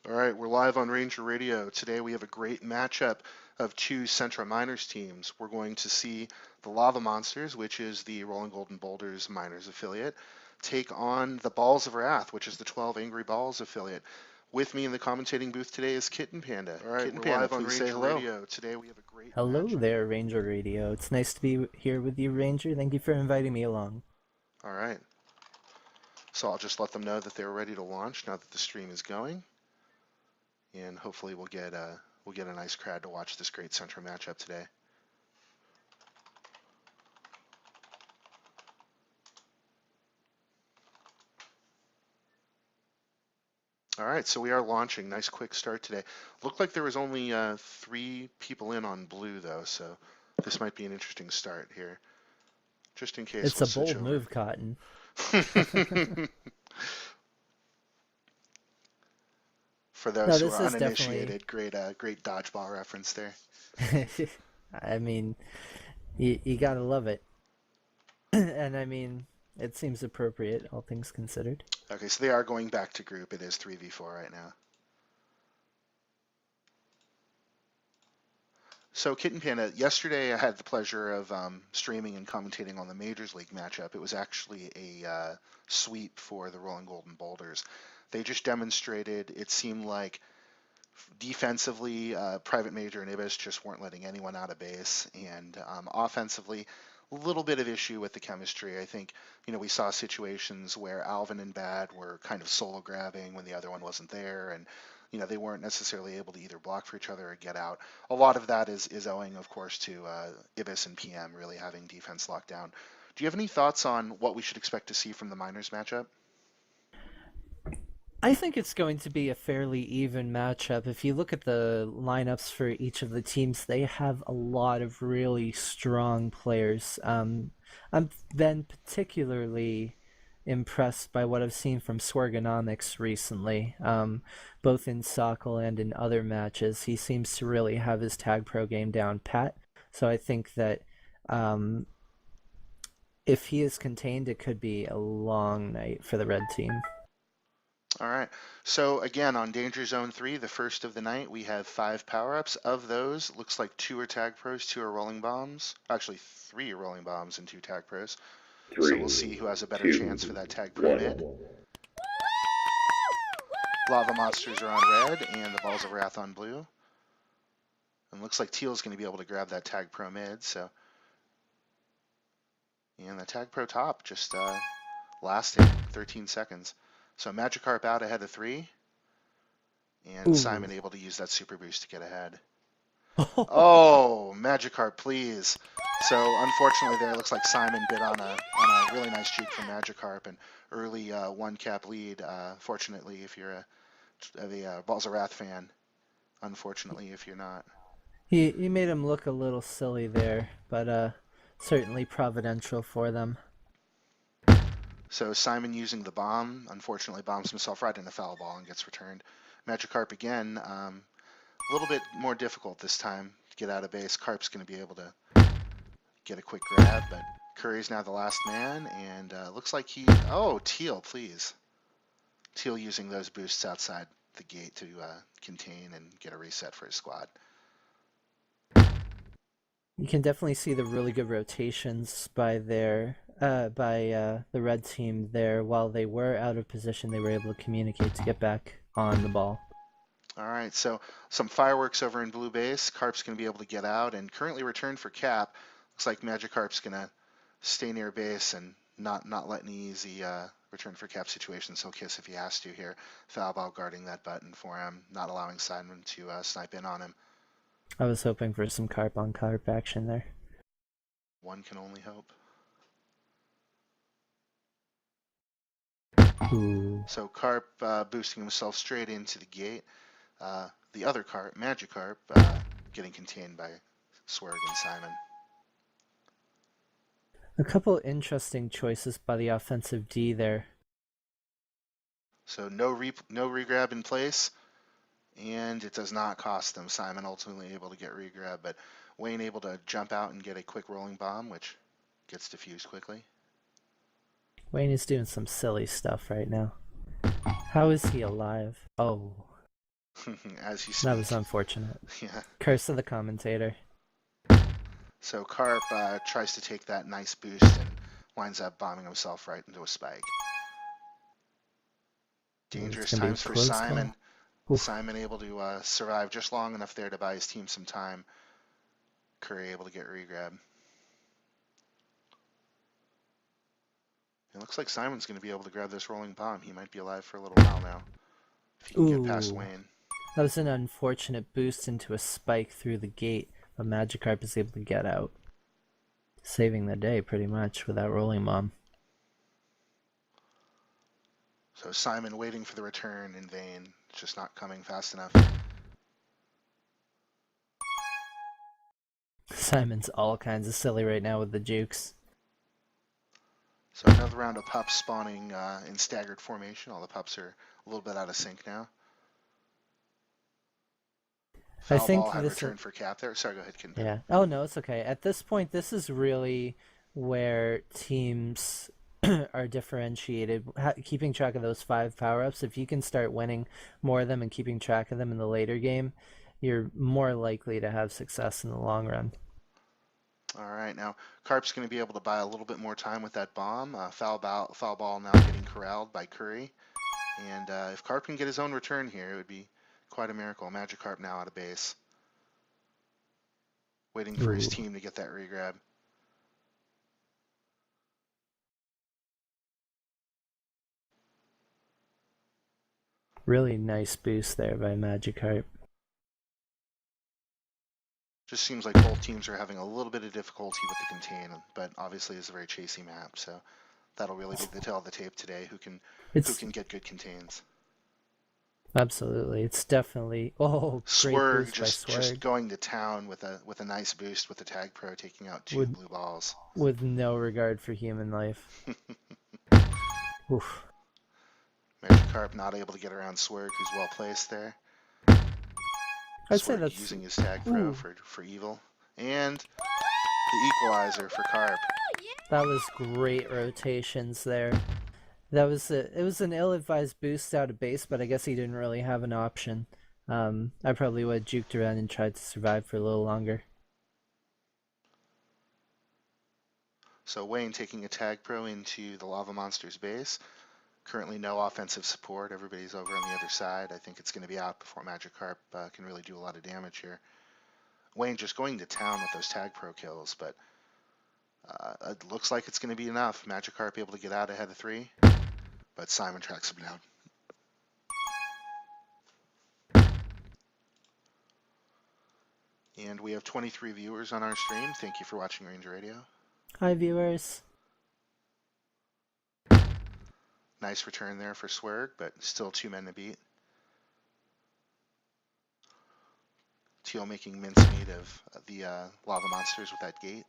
All right, we're live on Ranger Radio. Today we have a great matchup of two Centra Miners teams. We're going to see the Lava Monsters, which is the Rolling Golden Boulders Miners affiliate, take on the Balls of Wrath, which is the 12 Angry Balls affiliate. With me in the commentating booth today is Kitten Panda. All right, Kitten we're Panda, live on please Ranger say hello. Radio. Today we have a great Hello matchup. there, Ranger Radio. It's nice to be here with you, Ranger. Thank you for inviting me along. All right. So I'll just let them know that they're ready to launch now that the stream is going. And hopefully we'll get a nice crowd to watch this great Central matchup today. All right, so we are launching. Nice quick start today. Looked like there was only 3 people in on blue though, so this might be an interesting start here. Just in case It's we'll a bold switch over. move, Cotton. For those No, who this are is uninitiated, great dodgeball reference there. definitely. I mean, you gotta love it. And I mean, it seems appropriate, all things considered. Okay, so they are going back to group. It is 3v4 right now. So Kitten Panda, yesterday I had the pleasure of streaming and commentating on the Majors League matchup. It was actually a sweep for the Rolling Golden Boulders. They just demonstrated, it seemed like defensively, Private Major and Ibis just weren't letting anyone out of base, and offensively, a little bit of issue with the chemistry. I think, we saw situations where Alvin and Bad were kind of solo grabbing when the other one wasn't there, and they weren't necessarily able to either block for each other or get out. A lot of that is owing, of course, to Ibis and PM really having defense locked down. Do you have any thoughts on what we should expect to see from the Miners matchup? I think it's going to be a fairly even matchup. If you look at the lineups for each of the teams, they have a lot of really strong players. I'm then particularly impressed by what I've seen from Swergonomics recently, both in Sokol and in other matches. He seems to really have his Tagpro game down pat. So I think that if he is contained, it could be a long night for the red team. All right. So again, on Danger Zone 3, the first of the night, we have 5 power-ups. Of those, looks like 2 are Tag Pros, 2 are Rolling Bombs. Actually, 3 are Rolling Bombs and 2 Tag Pros. So we'll see who has a better chance for that Tag Pro mid. Lava Monsters are on red, and the Balls of Wrath on blue. And looks like Teal's going to be able to grab that Tag Pro mid, so... And the Tag Pro top just lasted 13 seconds. So Magikarp out ahead of 3, and Ooh. Simon able to use that super boost to get ahead. Oh, Magikarp, please. So unfortunately there, it looks like Simon bit on a really nice juke from Magikarp, and early 1-cap lead, fortunately if you're a Balls of Wrath fan, unfortunately if you're not. He made him look a little silly there, but certainly providential for them. So Simon using the bomb, unfortunately bombs himself right in a foul ball and gets returned. Magikarp again, a little bit more difficult this time to get out of base. Carp's going to be able to get a quick grab, but Curry's now the last man, and looks like oh, Teal, please. Teal using those boosts outside the gate to contain and get a reset for his squad. You can definitely see the really good rotations by the red team there. While they were out of position, they were able to communicate to get back on the ball. All right, so some fireworks over in blue base. Carp's going to be able to get out and currently returned for Cap. Looks like Magikarp's going to stay near base and not let any easy return for Cap situations. He'll kiss if he has to here. Foul ball guarding that button for him, not allowing Simon to snipe in on him. I was hoping for some Carp on Carp action there. One can only hope. Ooh. So Carp boosting himself straight into the gate. The other Carp, Magikarp, getting contained by Swerg and Simon. A couple interesting choices by the offensive D there. So no regrab in place, and it does not cost them. Simon ultimately able to get regrab, but Wayne able to jump out and get a quick rolling bomb, which gets diffused quickly. Wayne is doing some silly stuff right now. How is he alive? Oh. As you That speak. was unfortunate. Yeah. Curse of the commentator. So Carp tries to take that nice boost and winds up bombing himself right into a spike. Ooh, it's Dangerous gonna be a times for close Simon. call. Oof. Simon able to survive just long enough there to buy his team some time. Curry able to get regrab. It looks like Simon's going to be able to grab this rolling bomb. He might be alive for a little while now, if he can get past Ooh. Wayne. That was an unfortunate boost into a spike through the gate, but Magikarp is able to get out. Saving the day pretty much with that rolling bomb. So Simon waiting for the return in vain. It's just not coming fast enough. Simon's all kinds of silly right now with the jukes. So another round of pups spawning in staggered formation. All the pups are a little bit out of sync now. I Foul think ball had this. returned for Cap there. Sorry, go ahead, Kinpin. Yeah. Oh no, it's okay. At this point, this is really where teams are differentiated. Keeping track of those 5 power-ups. If you can start winning more of them and keeping track of them in the later game, you're more likely to have success in the long run. All right, now Carp's going to be able to buy a little bit more time with that bomb. Foul ball now getting corralled by Curry. And if Carp can get his own return here, it would be quite a miracle. Magikarp now out of base. Waiting for his Ooh. team to get that regrab. Really nice boost there by Magikarp. Just seems like both teams are having a little bit of difficulty with the contain, but obviously it's a very chasey map, so that'll really be the tale of the tape today. Who can get good contains? Absolutely. It's definitely great Swirg boost by just Swirg going to town with a nice boost with the Tagpro, taking out 2 with blue balls. with no regard for human life. Oof. Magikarp not able to get around Swirg, who's well placed there. I'd say Swirg that's using his Tagpro for evil. And the equalizer for Carp. that was great rotations there. It was an ill-advised boost out of base, but I guess he didn't really have an option. I probably would have juked around and tried to survive for a little longer. So Wayne taking a Tagpro into the Lava Monster's base. Currently no offensive support. Everybody's over on the other side. I think it's going to be out before Magikarp can really do a lot of damage here. Wayne just going to town with those Tagpro kills, but it looks like it's going to be enough. Magikarp able to get out ahead of 3, but Simon tracks him down. And we have 23 viewers on our stream. Thank you for watching Ranger Radio. Hi, viewers. Nice return there for Swirg, but still 2 men to beat. Teal making mincemeat of the lava monsters with that gate.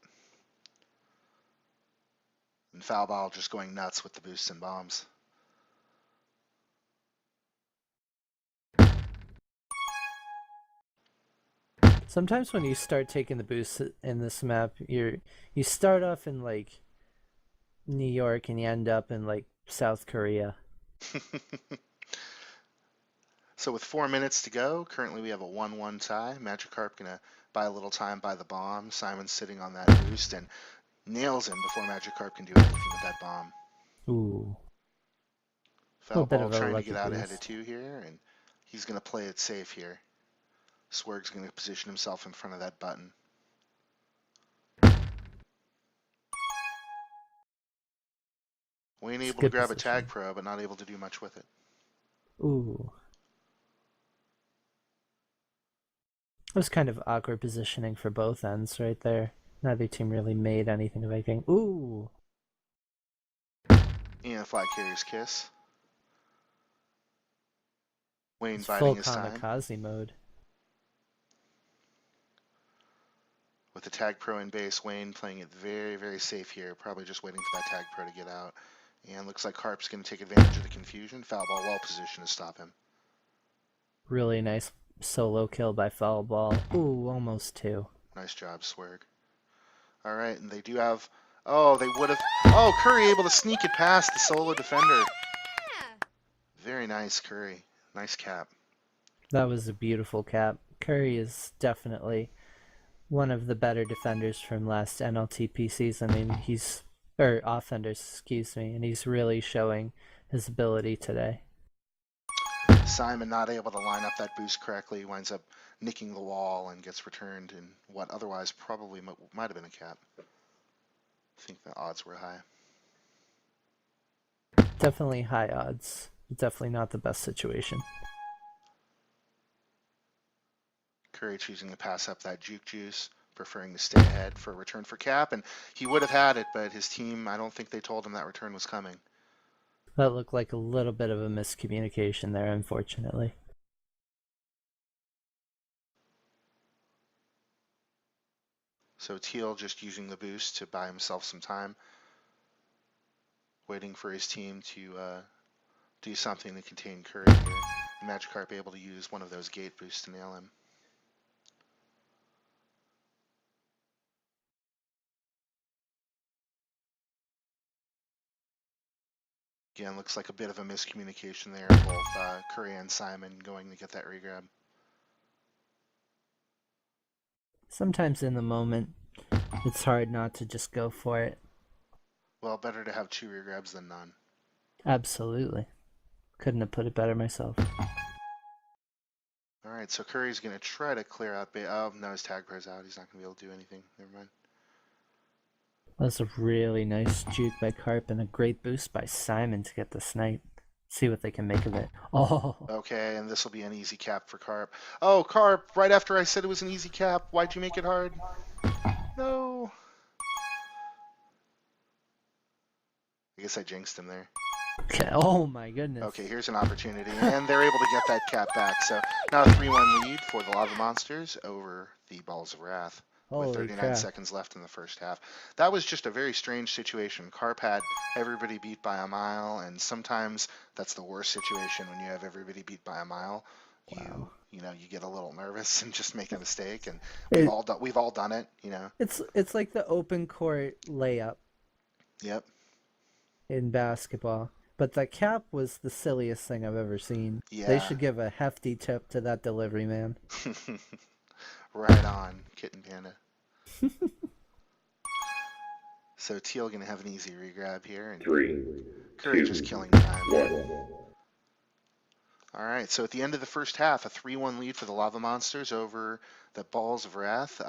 And Foul Ball just going nuts with the boosts and bombs. Sometimes when you start taking the boosts in this map, you start off in like New York and you end up in like South Korea. So with 4 minutes to go, currently we have a 1-1 tie. Magikarp gonna buy a little time by the bomb. Simon's sitting on that boost and nails him before Magikarp can do anything with that bomb. Ooh. Foul bit Ball of a trying to lucky get out ahead of boost. 2 here, and he's gonna play it safe here. Swirg's gonna position himself in front of that button. Wayne able to grab position. a Tagpro, but not able to do much with it. Ooh. It was kind of awkward positioning for both ends right there. Neither team really made anything of anything. Ooh. And a Flag Carrier's Kiss. Wayne It's biding full his time. kamikaze mode. With the Tagpro in base, Wayne playing it very, very safe here. Probably just waiting for that Tagpro to get out. And looks like Carp's going to take advantage of the confusion. Foul Ball well positioned to stop him. Really nice solo kill by Foul Ball. Ooh, almost 2. Nice job, Swirg. All right, and they do have... Oh, they would have... Oh, Curry able to sneak it past the solo defender. Very nice, Curry. Nice cap. That was a beautiful cap. Curry is definitely one of the better defenders from last mLTP season. I mean, or offenders, excuse me, and he's really showing his ability today. Simon not able to line up that boost correctly, winds up nicking the wall and gets returned in what otherwise probably might have been a cap. I think the odds were high. Definitely high odds. Definitely not the best situation. Curry choosing to pass up that juke juice, preferring to stay ahead for a return for cap, and he would have had it, but his team, I don't think they told him that return was coming. That looked like a little bit of a miscommunication there, unfortunately. So Teal just using the boost to buy himself some time, waiting for his team to do something to contain Curry here. And Magikarp able to use one of those gate boosts to nail him. Again, looks like a bit of a miscommunication there, both Curry and Simon going to get that regrab. Sometimes in the moment, it's hard not to just go for it. Well, better to have 2 regrabs than none. Absolutely. Couldn't have put it better myself. All right, so Curry's going to try to clear out. Oh, no, his Tagpro's out. He's not going to be able to do anything. Never mind. That was a really nice juke by Carp and a great boost by Simon to get the snipe. See what they can make of it. Oh, Okay, and this will be an easy cap for Carp. Oh, Carp, right after I said it was an easy cap, why'd you make it hard? No. I guess I jinxed him there. okay. Oh my goodness. Okay, here's an opportunity, and they're able to get that cap back. So now a 3-1 lead for the Lava Monsters over the Balls of Wrath with Holy 39 crap. seconds left in the first half. That was just a very strange situation. Carp had everybody beat by a mile, and sometimes that's the worst situation when you have everybody beat by a mile. Wow. You get a little nervous and just make a mistake, and It, we've all done it. it's like the open court layup Yep. in basketball. But the cap was the silliest thing I've ever seen. They Yeah. should give a hefty tip to that delivery man. Right on, Kitten Panda. So Teal gonna have an easy regrab here, and Curry just killing time. All right, so at the end of the first half, a 3-1 lead for the Lava Monsters over the Balls of Wrath.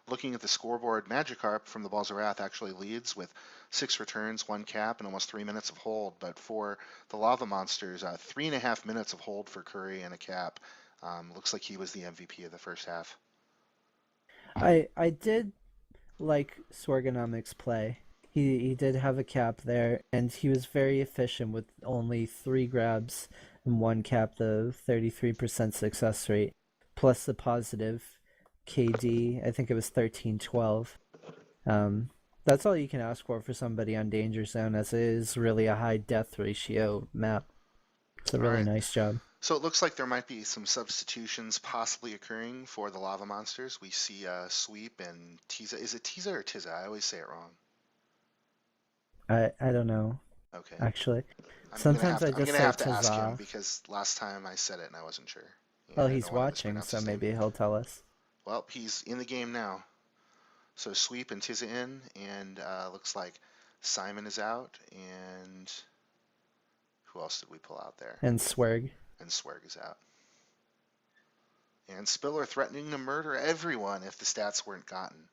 Looking at the scoreboard, Magikarp from the Balls of Wrath actually leads with 6 returns, 1 cap, and almost 3 minutes of hold. But for the Lava Monsters, 3.5 minutes of hold for Curry and a cap. Looks like he was the MVP of the first half. I did like Sworgonomic's play. He did have a cap there, and he was very efficient with only 3 grabs and 1 cap, the 33% success rate, plus the positive KD. I think it was 1312. That's all you can ask for somebody on Danger Zone, as it is really a high death ratio map. It's a All really right. nice job. So it looks like there might be some substitutions possibly occurring for the Lava Monsters. We see Sweep and Tiza. Is it Tiza or Tiza? I always say it wrong. I don't know, Okay. actually. I'm gonna Sometimes have I to I'm just gonna say have to ask him Tazah. because last time I said it and I wasn't sure. Well, And I he's don't want to watching, mispronounce so his name. maybe he'll tell us. Well, he's in the game now. So Sweep and Tiza in, and looks like Simon is out, and who else did we pull out there? And Swerg. And Swerg is out. And Spiller threatening to murder everyone if the stats weren't gotten.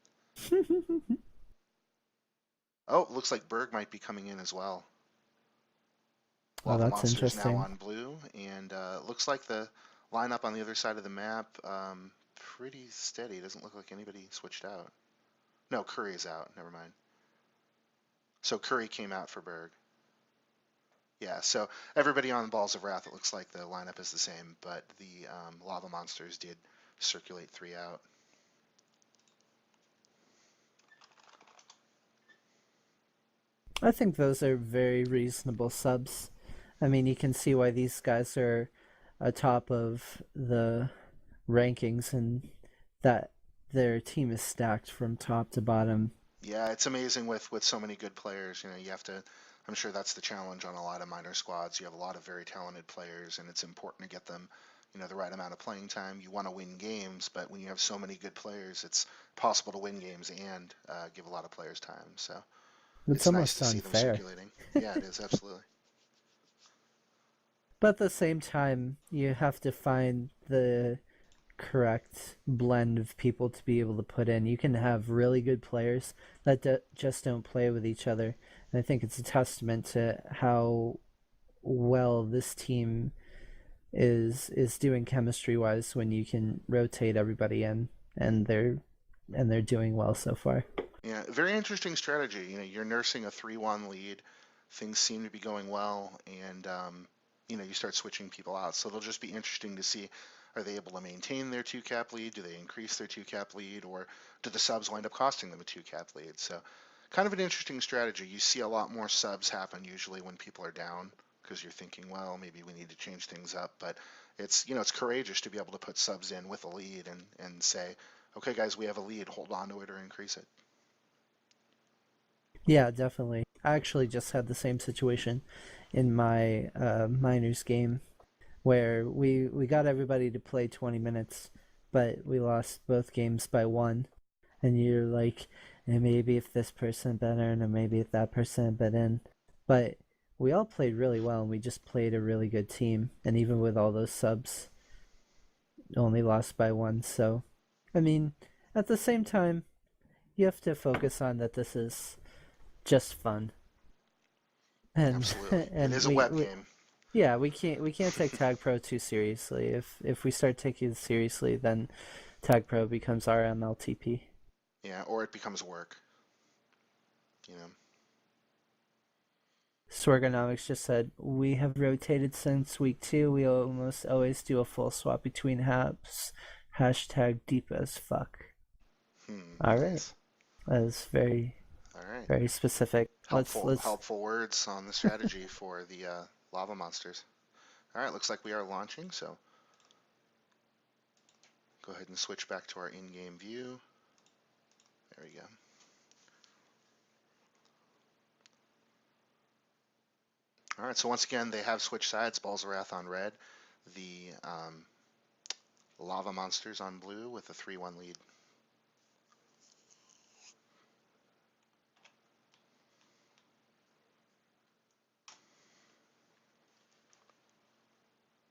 Oh, looks like Berg might be coming in as well. Oh, Lava that's Monsters now interesting. on blue, and looks like the lineup on the other side of the map pretty steady. Doesn't look like anybody switched out. No, Curry is out. Never mind. So Curry came out for Berg. Yeah, so everybody on Balls of Wrath, it looks like the lineup is the same, but the Lava Monsters did circulate 3 out. I think those are very reasonable subs. I mean, you can see why these guys are atop of the rankings and that their team is stacked from top to bottom. Yeah, it's amazing with so many good players. You have to. I'm sure that's the challenge on a lot of minor squads. You have a lot of very talented players, and it's important to get them the right amount of playing time. You want to win games, but when you have so many good players, it's possible to win games and give a lot of players time. So It's it's nice almost to see them unfair. circulating. Yeah, it is absolutely. But at the same time, you have to find the correct blend of people to be able to put in. You can have really good players that just don't play with each other. And I think it's a testament to how well this team is doing chemistry wise when you can rotate everybody in and they're doing well so far. Yeah, very interesting strategy. You're nursing a 3-1 lead. Things seem to be going well, and you start switching people out. So it'll just be interesting to see, are they able to maintain their two-cap lead? Do they increase their two-cap lead, or do the subs wind up costing them a two-cap lead? So kind of an interesting strategy. You see a lot more subs happen usually when people are down because you're thinking, well, maybe we need to change things up. But it's courageous to be able to put subs in with a lead and say, okay, guys, we have a lead. Hold on to it or increase it. Yeah, definitely. I actually just had the same situation in my minors game where we got everybody to play 20 minutes, but we lost both games by one. And you're like, maybe if this person better, and maybe if that person bet in. But we all played really well, and we just played a really good team. And even with all those subs, only lost by one. So, I mean, at the same time, you have to focus on that this is just fun. And Absolutely. It and is a web game. yeah, we can't take Tagpro too seriously. If we start taking it seriously, then Tagpro becomes our mLTP. Yeah, or it becomes work. You know. Swergonomics just said, we have rotated since week 2. We almost always do a full swap between apps. Hashtag deep as fuck. All right. Nice. That is very, All right. very specific. Let's. Helpful words on the strategy for the lava monsters. All right, looks like we are launching, so go ahead and switch back to our in-game view. There we go. All right, so once again, they have switched sides. Balls of Wrath on red. The lava monsters on blue with a 3-1 lead.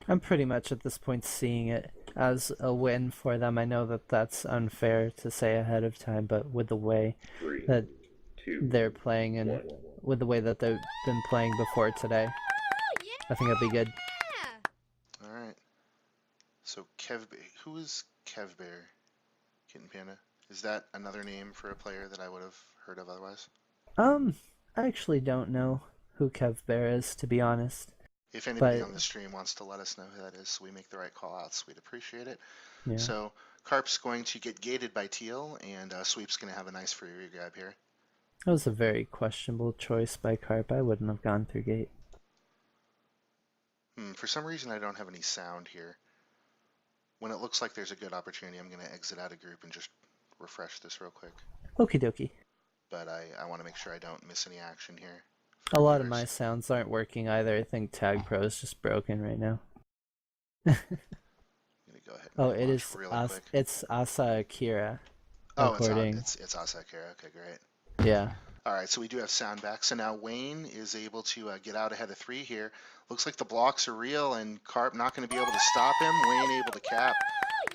I'm pretty much at this point seeing it as a win for them. I know that that's unfair to say ahead of time, but with the way that they're playing and with the way that they've been playing before today, I think it'll be good. All right. So who is Kev Bear? Kitten Panda. Is that another name for a player that I would have heard of otherwise? I actually don't know who Kev Bear is, to be honest. If anybody But on the stream wants to let us know who that is so we make the right call outs, we'd appreciate it. yeah, So Carp's going to get gated by Teal, and Sweep's going to have a nice free regrab here. that was a very questionable choice by Carp. I wouldn't have gone through gate. For some reason, I don't have any sound here. When it looks like there's a good opportunity, I'm going to exit out of group and just refresh this real quick. Okie dokie. But I want to make sure I don't miss any action here. A lot of my sounds aren't working either. I think Tagpro is just broken right now. I'm going to go ahead and it is really quick. it's Asa Akira Oh, recording. it's Asa Akira. Okay, great. Yeah. All right, so we do have sound back. So now Wayne is able to get out ahead of 3 here. Looks like the blocks are real, and Carp not going to be able to stop him. Wayne able to cap.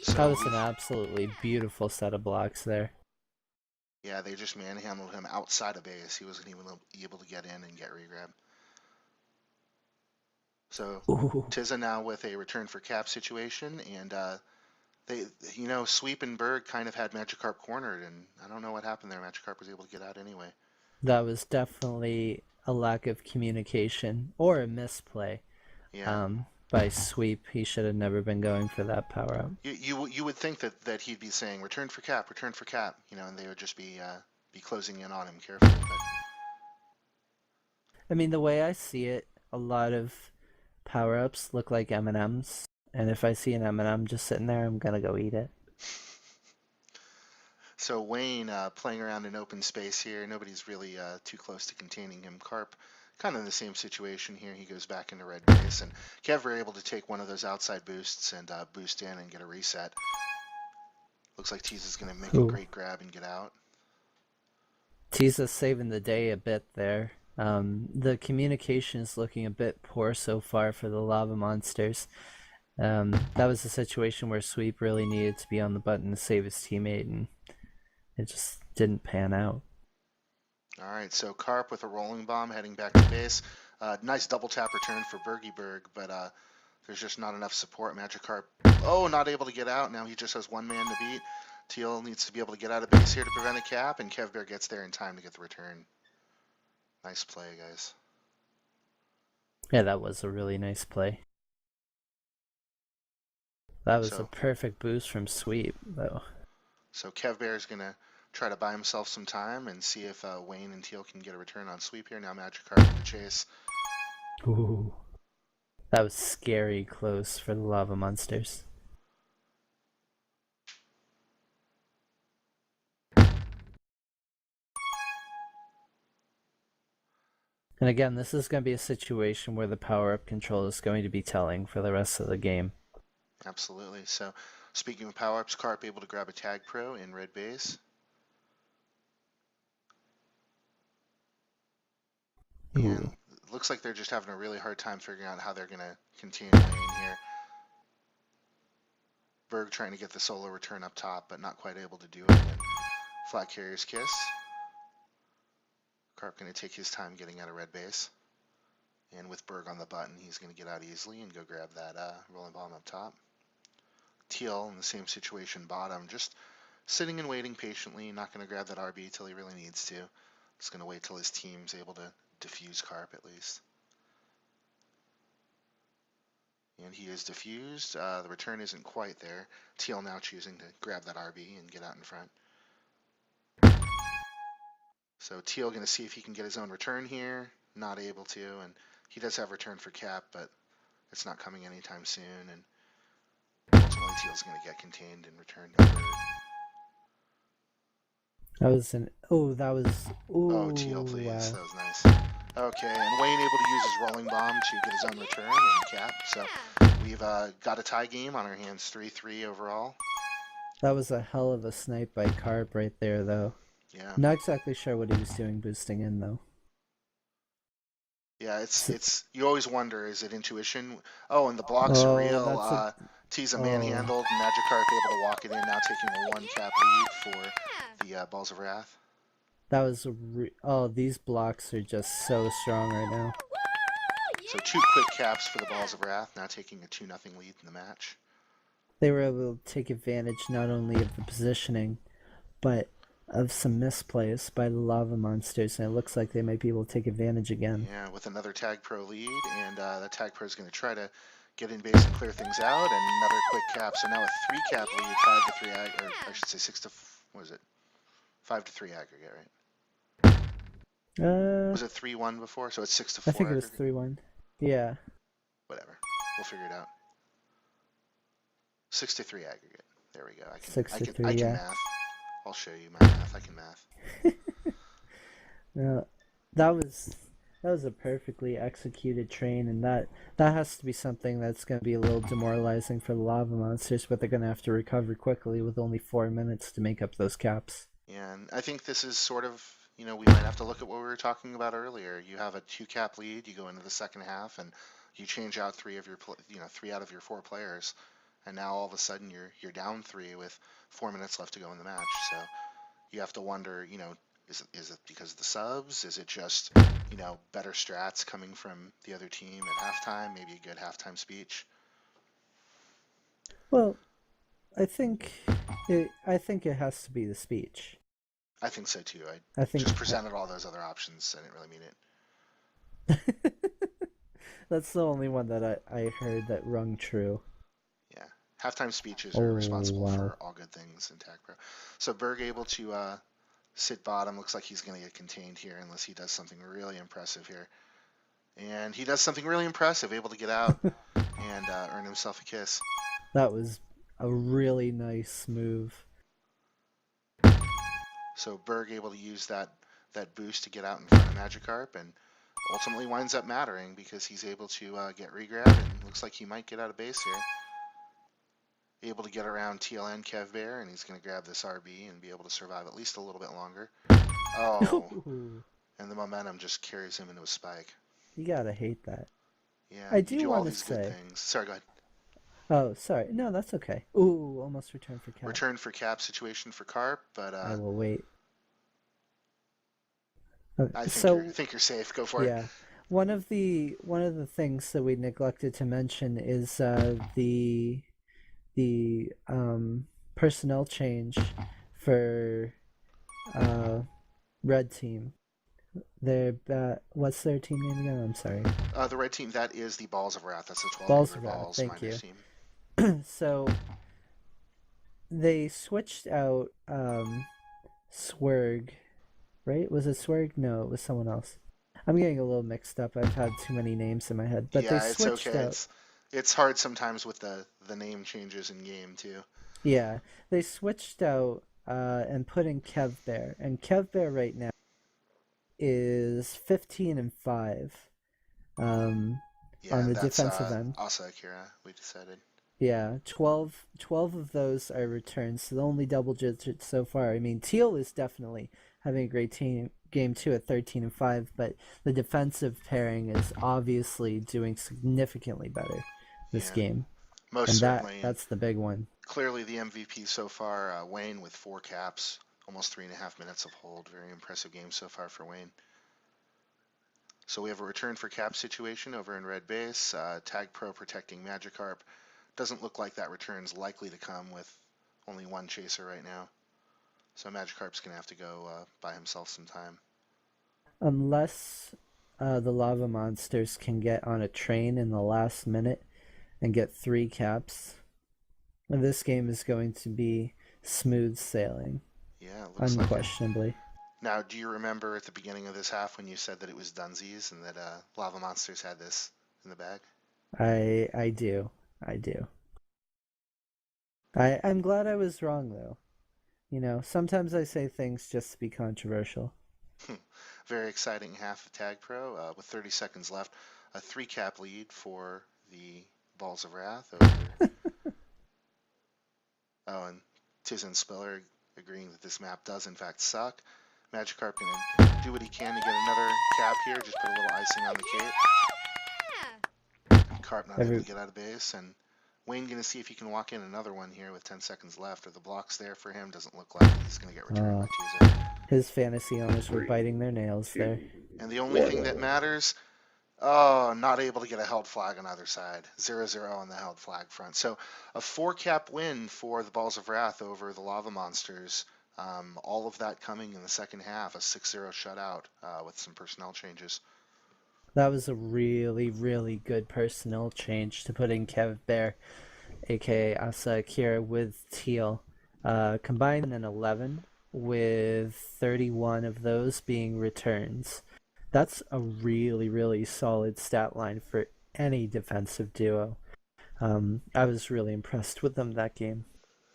So That was an absolutely beautiful set of blocks there. yeah, they just manhandled him outside of base. He wasn't even able to get in and get regrab. So Ooh. Tiza now with a return for cap situation, and Sweep and Berg kind of had Magikarp cornered, and I don't know what happened there. Magikarp was able to get out anyway. That was definitely a lack of communication or a misplay. Yeah. By Sweep, he should have never been going for that power up. You would think that he'd be saying return for cap, and they would just be closing in on him carefully. But I mean, the way I see it, a lot of power ups look like M&Ms, and if I see an M&M just sitting there, I'm gonna go eat it. So Wayne playing around in open space here. Nobody's really too close to containing him. Carp kind of in the same situation here. He goes back into red base, and Kev were able to take one of those outside boosts and boost in and get a reset. Looks like Tease is going to make a Ooh. great grab and get out. Tisa's saving the day a bit there. The communication is looking a bit poor so far for the lava monsters. That was a situation where Sweep really needed to be on the button to save his teammate, and it just didn't pan out. All right, so Carp with a rolling bomb heading back to base. Nice double tap return for Berg, but there's just not enough support. Magikarp, oh, not able to get out. Now he just has one man to beat. Teal needs to be able to get out of base here to prevent a cap, and Kev Bear gets there in time to get the return. Nice play, guys. Yeah, that was a really nice play. That was a So, perfect boost from Sweep, though. so Kev Bear is going to try to buy himself some time and see if Wayne and Teal can get a return on sweep here. Now Magikarp in the chase. Ooh. That was scary close for the lava monsters. And again, this is going to be a situation where the power-up control is going to be telling for the rest of the game. Absolutely. So, speaking of power-ups, Carp able to grab a Tagpro in red base. And Ooh. it looks like they're just having a really hard time figuring out how they're going to contain Wayne here. Berg trying to get the solo return up top, but not quite able to do it. And Flat Carrier's Kiss. Carp going to take his time getting out of red base. And with Berg on the button, he's going to get out easily and go grab that rolling bomb up top. Teal in the same situation, bottom, just sitting and waiting patiently, not going to grab that RB till he really needs to. Just going to wait till his team's able to defuse Carp at least. And he is diffused. The return isn't quite there. Teal now choosing to grab that RB and get out in front. So Teal going to see if he can get his own return here. Not able to, and he does have return for Cap, but it's not coming anytime soon. And ultimately, Teal's going to get contained and returned over. That was an... Oh, that was... Ooh, Oh, Teal, please. wow. That was nice. Okay, and Wayne able to use his rolling bomb to get his own return and Cap. So we've got a tie game on our hands, 3-3 overall. That was a hell of a snipe by Carp right there, though. Yeah. Not exactly sure what he was doing boosting in, though. Yeah, it's you always wonder, is it intuition? Oh, and the blocks are real. That's a... Tisa Oh, manhandled, Magikarp able to walk it in, now taking a one cap lead for the Balls of Wrath. that was a oh, these blocks are just so strong right now. So two quick caps for the Balls of Wrath, now taking a 2-0 lead in the match. They were able to take advantage not only of the positioning, but of some misplays by the lava monsters, and it looks like they might be able to take advantage again. Yeah, with another Tagpro lead, and the Tagpro is going to try to get in base and clear things out, and another quick cap. So now a 3-cap lead, 5-3 or I should say what is it? 5-3 aggregate, right? Was it 3-1 before? So it's 6-4. I think it was 3-1. Yeah. Whatever. We'll figure it out. 6-3 aggregate. There we go. I can math. I'll show you my math. I can math. That was a perfectly executed train, and that has to be something that's going to be a little demoralizing for the lava monsters, but they're going to have to recover quickly with only 4 minutes to make up those caps. Yeah, and I think this is sort of, we might have to look at what we were talking about earlier. You have a 2-cap lead, you go into the second half, and you change out 3 out of your 4 players, and now all of a sudden you're down 3 with 4 minutes left to go in the match. So you have to wonder, is it because of the subs? Is it just, better strats coming from the other team at halftime? Maybe a good halftime speech? Well, I think it has to be the speech. I think so too. I think just presented all those other options. I didn't really mean it. That's the only one that I heard that rung true. Yeah. Halftime speeches are responsible for all good things in Tagpro. So Berg able to sit bottom. Looks like he's going to get contained here unless he does something really impressive here. And he does something really impressive, able to get out and earn himself a kiss. That was a really nice move. So Berg able to use that boost to get out in front of Magikarp, and ultimately winds up mattering because he's able to get regrab and looks like he might get out of base here. Able to get around TLN Kev Bear, and he's going to grab this RB and be able to survive at least a little bit longer. Oh, Ooh, and the momentum just carries him into a spike. you gotta hate that. Yeah, I you do do all want to these good say. things. Sorry, go ahead. Oh, sorry. No, that's okay. Ooh, almost returned for cap. Return for cap situation for Carp, but I will wait. Okay. I So think you're safe. Go for it. yeah, one of the things that we neglected to mention is the personnel change for uh, red team. Their what's their team name again? I'm sorry. The red team, that is the Balls of Wrath. That's the 12 Balls Angry of Wrath. Balls Thank miners you. team. So they switched out Swerg, right? Was it Swerg? No, it was someone else. I'm getting a little mixed up. I've had too many names in my head, but they Yeah, it's switched okay. out. It's hard sometimes with the name changes in game too. Yeah, they switched out and put in Kev Bear, and Kev Bear right now is 15-5 um, on Yeah, the that's defensive end. Asa Akira. We decided. Yeah, 12 of those are returns, so the only double digits so far. I mean, Teal is definitely having a great team game too at 13-5, but the defensive pairing is obviously doing significantly better this Yeah, game, most and certainly, and that's the big one. clearly the MVP so far. Wayne with 4 caps, almost 3.5 minutes of hold. Very impressive game so far for Wayne. So we have a return for cap situation over in red base. Tagpro protecting Magikarp. Doesn't look like that return's likely to come with only one chaser right now. So Magikarp's going to have to go buy himself some time. Unless the lava monsters can get on a train in the last minute and get 3 caps, this game is going to be smooth sailing, Yeah, it looks like it. unquestionably. Now, do you remember at the beginning of this half when you said that it was Dunsies and that Lava Monsters had this in the bag? I do. I do. I'm glad I was wrong though. You know, sometimes I say things just to be controversial. Very exciting half of Tag Pro with 30 seconds left. A 3 cap lead for the Balls of Wrath over. Oh, and Tizen Spiller agreeing that this map does in fact suck. Magikarp gonna do what he can to get another cap here, just put a little icing on the cake. Carp not able Every to get out of base, and Wayne gonna see if he can walk in another one here with 10 seconds left. Are the blocks there for him? Doesn't look like he's gonna get returned by Tizen. his fantasy owners were biting their nails there. And the only thing that matters, oh, not able to get a held flag on either side. 0-0 on the held flag front. So a 4 cap win for the Balls of Wrath over the Lava Monsters. All of that coming in the second half, a 6-0 shutout with some personnel changes. That was a really, really good personnel change to put in Kev Bear, aka Asa Akira, with Teal. Combined in 11, with 31 of those being returns. That's a really, really solid stat line for any defensive duo. I was really impressed with them that game.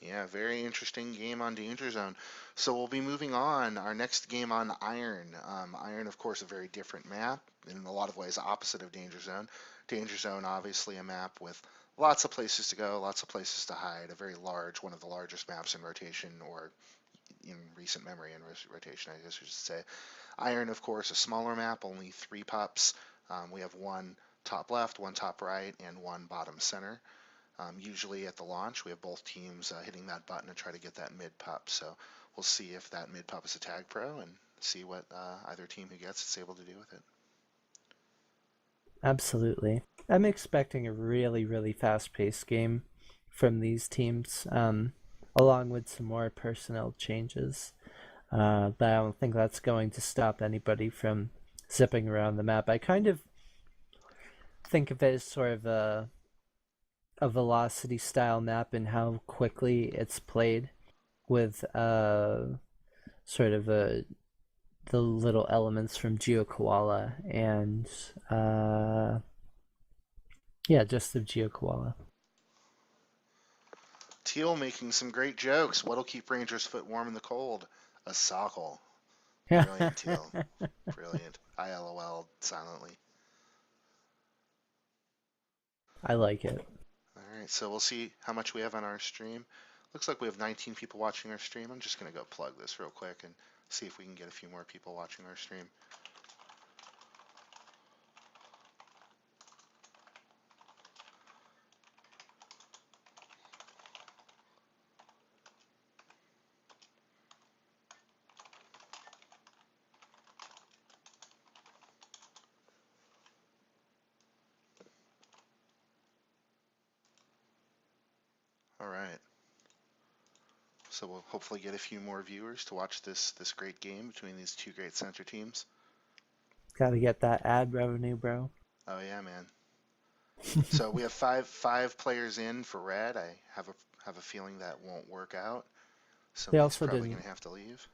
Yeah, very interesting game on Danger Zone. So we'll be moving on. Our next game on Iron. Iron, of course, a very different map, in a lot of ways opposite of Danger Zone. Danger Zone, obviously, a map with lots of places to go, lots of places to hide. A very large, one of the largest maps in rotation, or in recent memory in rotation, I guess we should say. Iron, of course, a smaller map, only 3 pups. We have one top left, one top right, and one bottom center. Usually at the launch, we have both teams hitting that button to try to get that mid pup. So we'll see if that mid pup is a tag pro and see what either team who gets is able to do with it. Absolutely. I'm expecting a really, really fast paced game from these teams, along with some more personnel changes. But I don't think that's going to stop anybody from zipping around the map. I kind of think of it as sort of a velocity style map and how quickly it's played with sort of the little elements from Geo Koala and yeah, just the Geo Koala. Teal making some great jokes. What'll keep Rangers' foot warm in the cold? A sockle. Brilliant, Teal. Brilliant. I LOL silently. I like it. All right, so we'll see how much we have on our stream. Looks like we have 19 people watching our stream. I'm just going to go plug this real quick and see if we can get a few more people watching our stream. All right. So we'll hopefully get a few more viewers to watch this great game between these two great center teams. Gotta get that ad revenue, bro. Oh yeah, man. So we have five players in for red. I have a feeling that won't work out. They Somebody's also probably didn't. gonna have to leave.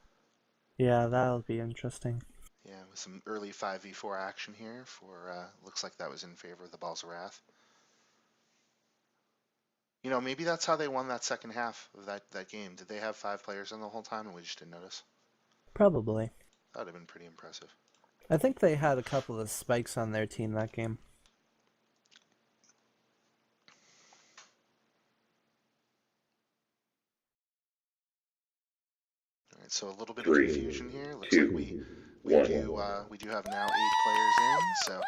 Yeah, that'll be interesting. Yeah, with some early 5v4 action here for looks like that was in favor of the Balls of Wrath. You know, maybe that's how they won that second half of that game. Did they have 5 players in the whole time and we just didn't notice? Probably. That would have been pretty impressive. I think they had a couple of spikes on their team that game. All right, so a little bit of 3, confusion here. Looks 2, like we 1. do have now 8 players in, so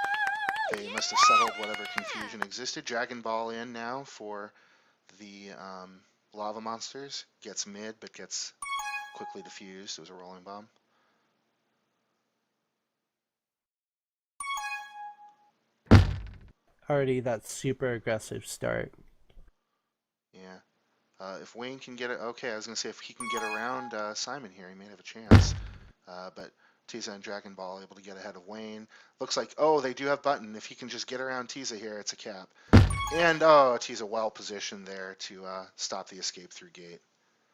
they must have settled whatever confusion existed. Dragon Ball in now for the lava monsters. Gets mid, but gets quickly defused. It was a rolling bomb. Already that super aggressive start. Yeah. If Wayne can get it, okay, I was going to say if he can get around Simon here, he may have a chance. But Tiza and Dragon Ball able to get ahead of Wayne. Looks like, oh, they do have button. If he can just get around Tiza here, it's a cap. And, oh, Tiza well positioned there to stop the escape through gate.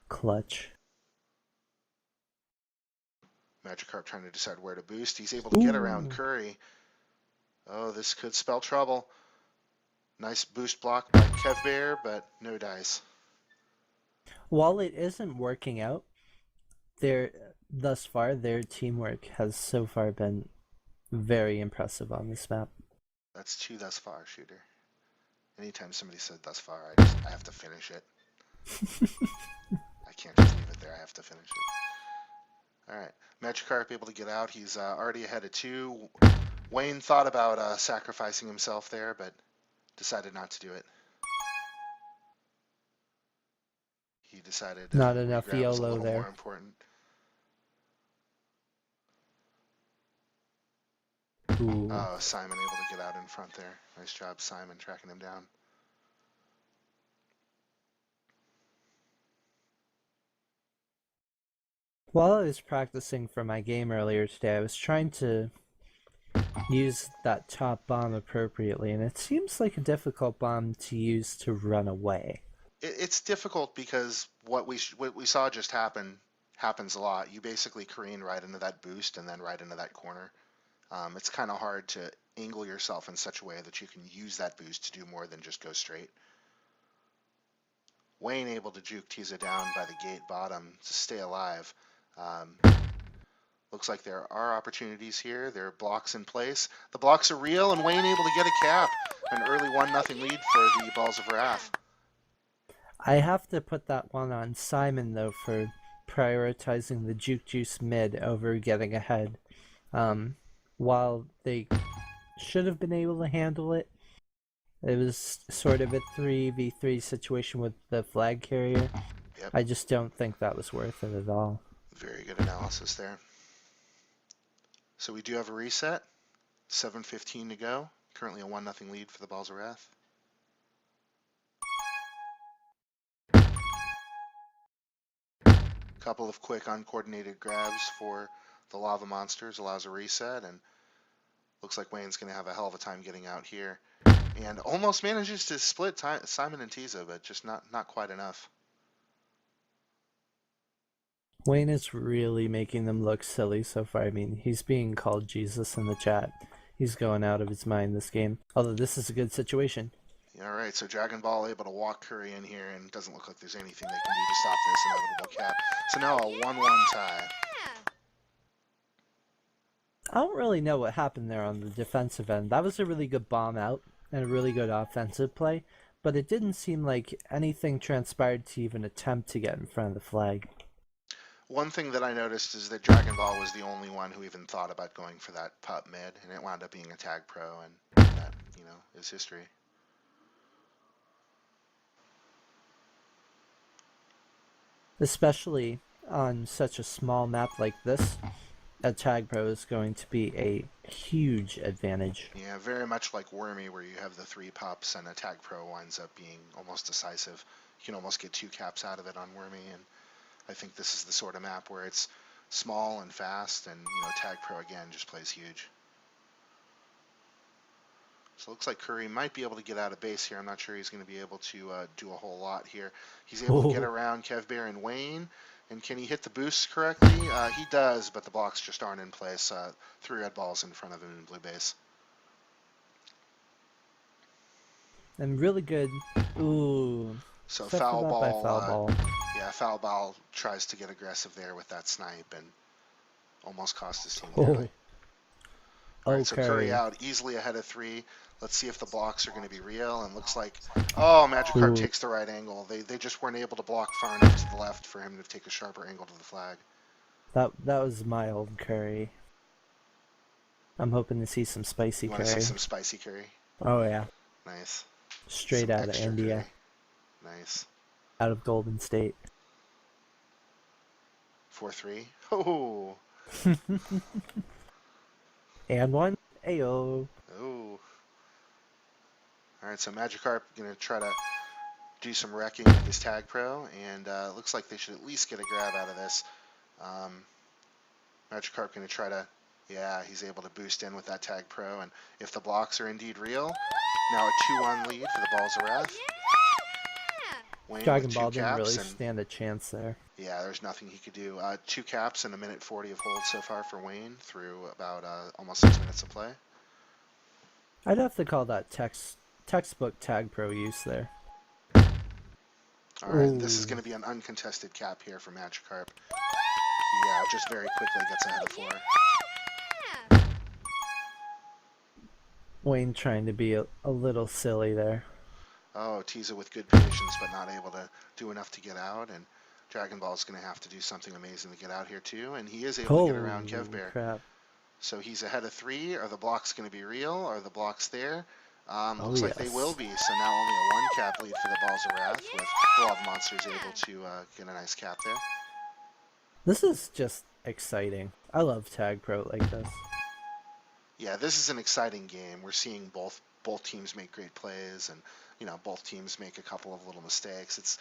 Clutch. Magikarp trying to decide where to boost. He's able to get around Ooh. Curry. Oh, this could spell trouble. Nice boost block by Kevbear, but no dice. While it isn't working out, thus far their teamwork has so far been very impressive on this map. That's 2 thus far, shooter. Anytime somebody said thus far, I have to finish it. I can't just leave it there. I have to finish it. All right. Magikarp able to get out. He's already ahead of 2. Wayne thought about sacrificing himself there, but decided not to do it. He decided Not enough regrab was a YOLO little there. more important. Ooh. Oh, Simon able to get out in front there. Nice job, Simon, tracking him down. While I was practicing for my game earlier today, I was trying to use that top bomb appropriately, and it seems like a difficult bomb to use to run away. It's difficult because what we saw just happens a lot. You basically careen right into that boost and then right into that corner. It's kind of hard to angle yourself in such a way that you can use that boost to do more than just go straight. Wayne able to juke Tiza down by the gate bottom to stay alive. Looks like there are opportunities here. There are blocks in place. The blocks are real, and Wayne able to get a cap. An early 1-0 lead for the Balls of Wrath. I have to put that one on Simon, though, for prioritizing the juke juice mid over getting ahead. While they should have been able to handle it, it was sort of a 3v3 situation with the flag carrier. Yep. I just don't think that was worth it at all. Very good analysis there. So we do have a reset. 7:15 to go. Currently a 1-0 lead for the Balls of Wrath. Couple of quick uncoordinated grabs for the lava monsters allows a reset, and looks like Wayne's going to have a hell of a time getting out here. And almost manages to split Simon and Tiza, but just not quite enough. Wayne is really making them look silly so far. I mean, he's being called Jesus in the chat. He's going out of his mind this game. Although this is a good situation. All right, so Dragon Ball able to walk Curry in here, and it doesn't look like there's anything they can do to stop this inevitable cap. So now a 1-1 tie. I don't really know what happened there on the defensive end. That was a really good bomb out and a really good offensive play, but it didn't seem like anything transpired to even attempt to get in front of the flag. One thing that I noticed is that Dragon Ball was the only one who even thought about going for that pup mid, and it wound up being a tag pro, and that, is history. Especially on such a small map like this, a tag pro is going to be a huge advantage. Yeah, very much like Wormy, where you have the three pups, and a tag pro winds up being almost decisive. You can almost get two caps out of it on Wormy, and I think this is the sort of map where it's small and fast, and tag pro again just plays huge. So it looks like Curry might be able to get out of base here. I'm not sure he's going to be able to do a whole lot here. He's able to get Oh, around Kevbear and Wayne. And can he hit the boost correctly? He does, but the blocks just aren't in place. Three red balls in front of him in blue base. and really good. Ooh, So suffer foul that by ball, foul ball. yeah, foul ball tries to get aggressive there with that snipe and almost cost his team dearly. Oh, All right, so Curry okay. out, easily ahead of three. Let's see if the blocks are going to be real. And looks like, oh, Magikarp Ooh, takes the right angle. They just weren't able to block far enough to the left for him to take a sharper angle to the flag. that was my old curry. I'm hoping to see some spicy You want to see curry. some spicy curry? Oh yeah, Nice. straight Some out of extra India, curry. Nice. out of Golden State. 4-3. Oh, And one. Ayo. oh. All right, so Magikarp going to try to do some wrecking with his Tag Pro, and looks like they should at least get a grab out of this. Um, Magikarp going to try to, yeah, he's able to boost in with that Tag Pro, and if the blocks are indeed real, now a 2-1 lead for the Balls of Wrath. Wayne with Dragon two Ball didn't caps, really and stand a chance there. yeah, there's nothing he could do. Two caps and a minute 40 of hold so far for Wayne through about almost 6 minutes of play. I'd have to call that textbook tag pro use there. All right, and this is Ooh. going to be an uncontested cap here for Magikarp. Yeah, just very quickly gets ahead of 4. Wayne trying to be a little silly there. Oh, Tiza with good patience, but not able to do enough to get out. And Dragon Ball is going to have to do something amazing to get out here, too. And he is able to get around Holy Kevbear. crap. So he's ahead of 3. Are the blocks going to be real? Are the blocks there? Oh Looks like they will yes. be. So now only a 1 cap lead for the Balls of Wrath, with the Love Monsters able to get a nice cap there. This is just exciting. I love tag pro like this. Yeah, this is an exciting game. We're seeing both teams make great plays, and both teams make a couple of little mistakes. It's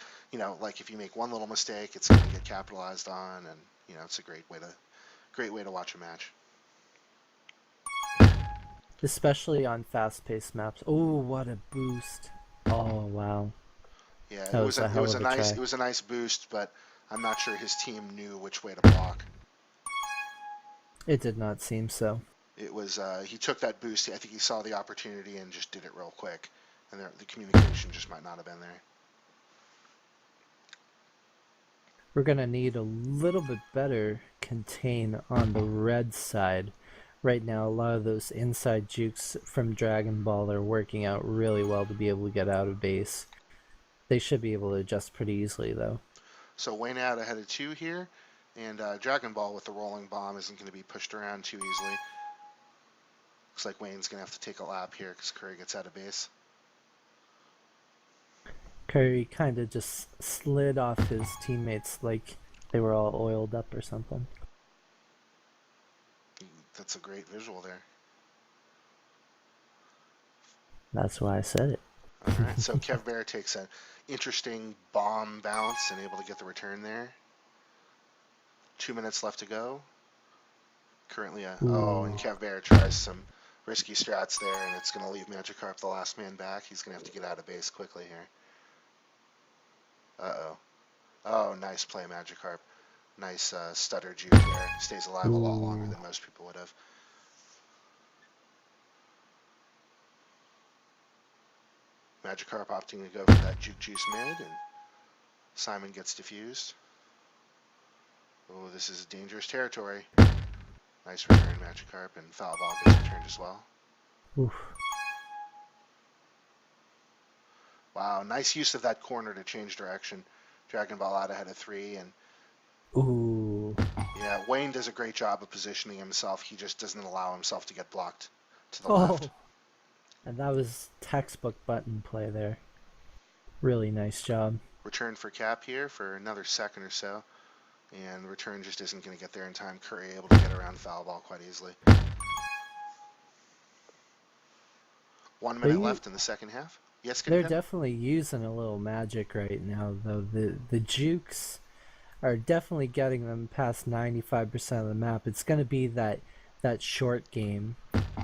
like if you make one little mistake, it's going to get capitalized on, and it's a great way to watch a match. Especially on fast-paced maps. Oh, what a boost. Oh, wow. Yeah, That was a hell of a try. it was a nice boost, but I'm not sure his team knew which way to block. It did not seem so. It was he took that boost. I think he saw the opportunity and just did it real quick, and the communication just might not have been there. We're going to need a little bit better contain on the red side. Right now, a lot of those inside jukes from Dragon Ball are working out really well to be able to get out of base. They should be able to adjust pretty easily, though. So Wayne out ahead of 2 here, and Dragon Ball with the rolling bomb isn't going to be pushed around too easily. Looks like Wayne's going to have to take a lap here because Curry gets out of base. Curry kind of just slid off his teammates like they were all oiled up or something. That's a great visual there. That's why I said it. All right, so Kev Bear takes an interesting bomb bounce and able to get the return there. 2 minutes left to go. Currently, and Kev Bear tries some risky strats there, and it's going to leave Magikarp the last man back. He's going to have to get out of base quickly here. Uh-oh. Oh, nice play, Magikarp. Nice stutter juke there. Stays alive a lot longer than most people would have. Magikarp opting to go for that juke juice mid, and Simon gets diffused. Oh, this is dangerous territory. Nice return, Magikarp, and foul ball gets returned as well. Oof. Wow, nice use of that corner to change direction. Dragon Ball out ahead of 3, and Ooh. yeah, Wayne does a great job of positioning himself. He just doesn't allow himself to get blocked to the left. Oh. And that was textbook button play there. Really nice job. Return for Cap here for another second or so, and the return just isn't going to get there in time. Curry able to get around foul ball quite easily. 1 minute left in the second half. Yes, They're Kingpin? definitely using a little magic right now, though. The jukes are definitely getting them past 95% of the map. It's going to be that short game,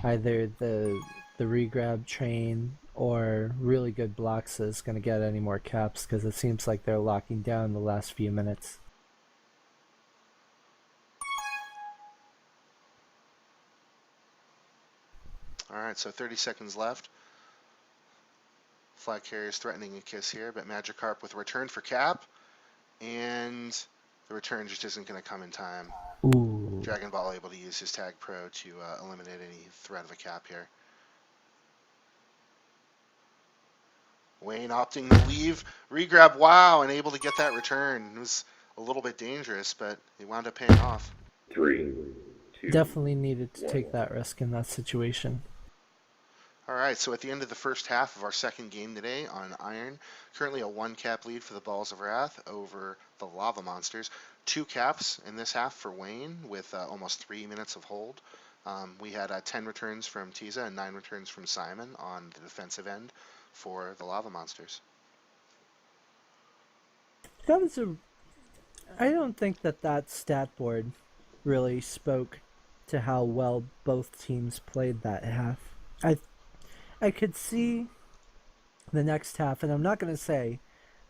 either the regrab train or really good blocks is going to get any more caps, because it seems like they're locking down the last few minutes. All right, so 30 seconds left. Flag carrier's threatening a kiss here, but Magikarp with a return for Cap, and the return just isn't going to come in time. Ooh. Dragon Ball able to use his Tagpro to eliminate any threat of a cap here. Wayne opting to leave, regrab, wow, and able to get that return. It was a little bit dangerous, but it wound up paying off. 3, 2, Definitely needed to 1. take that risk in that situation. All right, so at the end of the first half of our second game today on Iron, currently a 1-cap lead for the Balls of Wrath over the Lava Monsters. 2 caps in this half for Wayne with almost 3 minutes of hold. We had 10 returns from Tiza and 9 returns from Simon on the defensive end for the Lava Monsters. That was a. I don't think that stat board really spoke to how well both teams played that half. I could see the next half, and I'm not going to say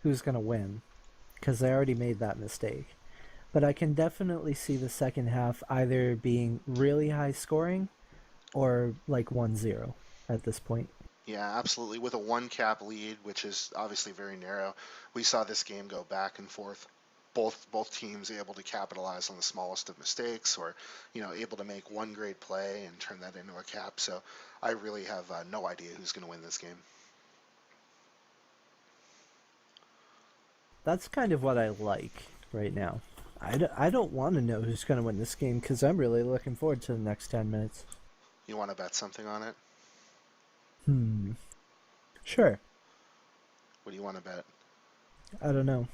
who's going to win, because I already made that mistake. But I can definitely see the second half either being really high scoring or like 1-0 at this point. Yeah, absolutely. With a 1-cap lead, which is obviously very narrow, we saw this game go back and forth. Both teams able to capitalize on the smallest of mistakes, or able to make one great play and turn that into a cap. So I really have no idea who's going to win this game. That's kind of what I like right now. I don't want to know who's going to win this game, because I'm really looking forward to the next 10 minutes. You want to bet something on it? Sure. What do you want to bet? I don't know.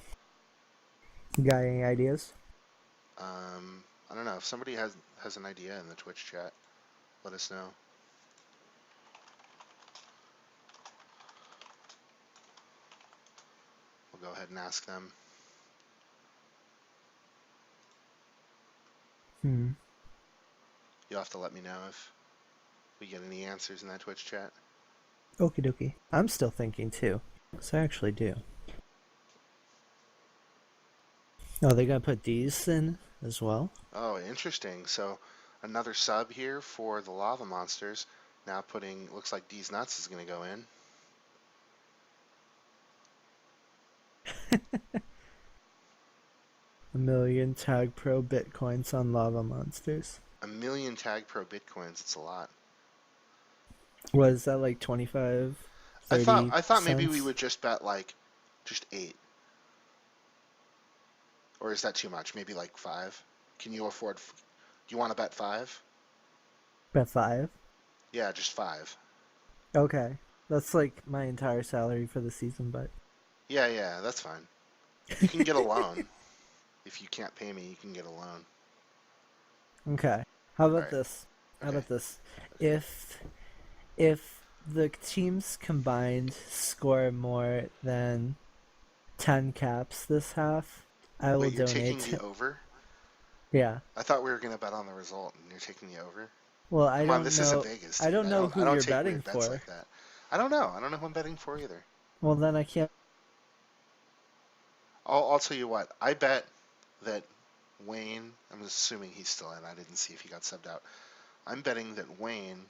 You got any ideas? I don't know. If somebody has an idea in the Twitch chat, let us know. We'll go ahead and ask them. You'll have to let me know if we get any answers in that Twitch chat. Okie dokie. I'm still thinking too. So I actually do. Oh, they're gonna put D's in as well? Oh, interesting. So another sub here for the Lava Monsters. Now looks like D's Nuts is going to go in. A million Tagpro Bitcoins on Lava Monsters. 1 million Tagpro Bitcoins. It's a lot. Was that like 25, 30 I thought maybe we cents? would just bet like just 8. Or is that too much? Maybe like 5? Can you afford? Do you want to bet 5? Bet 5? Yeah, just 5. Okay. That's like my entire salary for the season, but... Yeah, that's fine. You can get a loan. If you can't pay me, you can get a loan. Okay. How about Alright. this? How Okay. about this? If the teams combined score more than 10 caps this half, I will Wait, you're taking donate. the over? Yeah. I thought we were going to bet on the result, and you're taking the over? Well, I Come on, don't this isn't know. Vegas, I dude. don't know I who don't you're take betting weird bets for. like that. I don't know. I don't know who I'm betting for either. Well, then I can't. I'll tell you what. I bet that Wayne. I'm assuming he's still in. I didn't see if he got subbed out. I'm betting that Wayne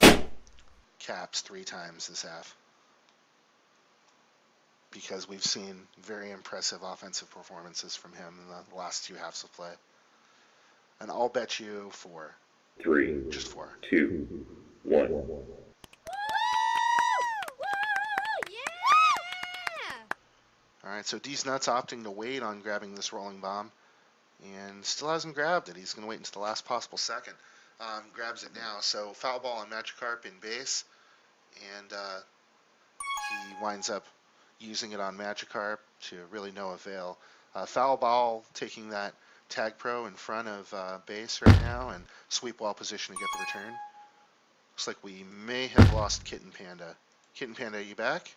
caps 3 times this half because we've seen very impressive offensive performances from him in the last 2 halves of play. And I'll bet you for 3, Just 4. 2, 1. All right, so D's Nuts opting to wait on grabbing this rolling bomb, and still hasn't grabbed it. He's going to wait until the last possible second. Grabs it now. So foul ball on Magikarp in base, and he winds up using it on Magikarp to really no avail. Foul ball taking that Tagpro in front of base right now, and sweep wall position to get the return. Looks like we may have lost Kitten Panda. Kitten Panda, are you back?